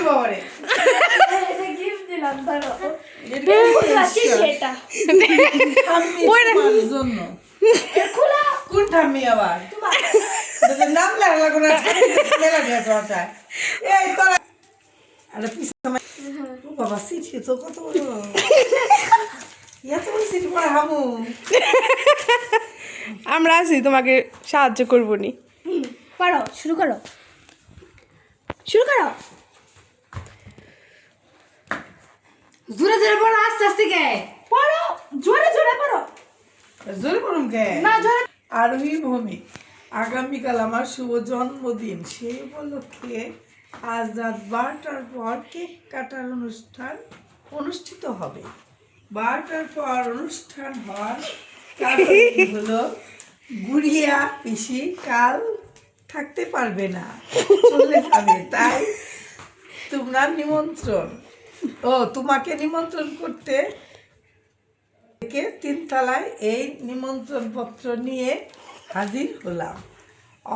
বাবারে এটা গিফট দিলাম ধরো এটা তোমার জন্য কোন ঠাম্মি আবার তোদের নাম লাগলো না মেলা গেছে বাসায় এই তোরা আরে পিছনে ও বাবা সিটি তো কত বড় এত বড় সিটি পড়া হামু আমরা আছি তোমাকে সাহায্য করবো নি পারো শুরু করো শুরু করো জোরে জোরে পড়ো আস্তে আস্তে গে পড়ো জোরে জোরে পড়ো জোরে পড়ুন কে না জোরে আরোহী ভূমি আগামীকাল আমার শুভ জন্মদিন সেই উপলক্ষে আজ রাত 12টার পর কেক কাটার অনুষ্ঠান অনুষ্ঠিত হবে 12টার পর অনুষ্ঠান হওয়ার কারণ হলো গুড়িয়া পিসি কাল থাকতে পারবে না চলে যাবে তাই তোমরা নিমন্ত্রণ তোমাকে নিমন্ত্রণ করতে থেকে 3 তলায় এই নিমন্ত্রণ পত্র নিয়ে হাজির হলাম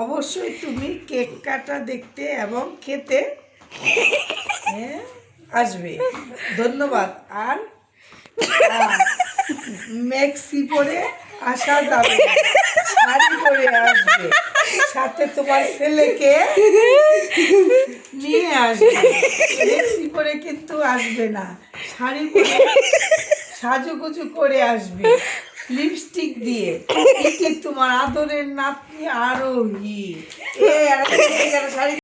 অবশ্যই তুমি কেক কাটা দেখতে এবং খেতে আসবে ধন্যবাদ আর মেক্সি পরে আসা যাবে না। শাড়ি পরে আসবে সাথে তোমার ছেলেকে নিয়ে আসবে মেক্সি পরে কিন্তু আসবে না শাড়ি পরে সাজুগুজু করে আসবে লিপস্টিক দিয়ে এটি তোমার আদরের নাতনি আরোহী শাড়ি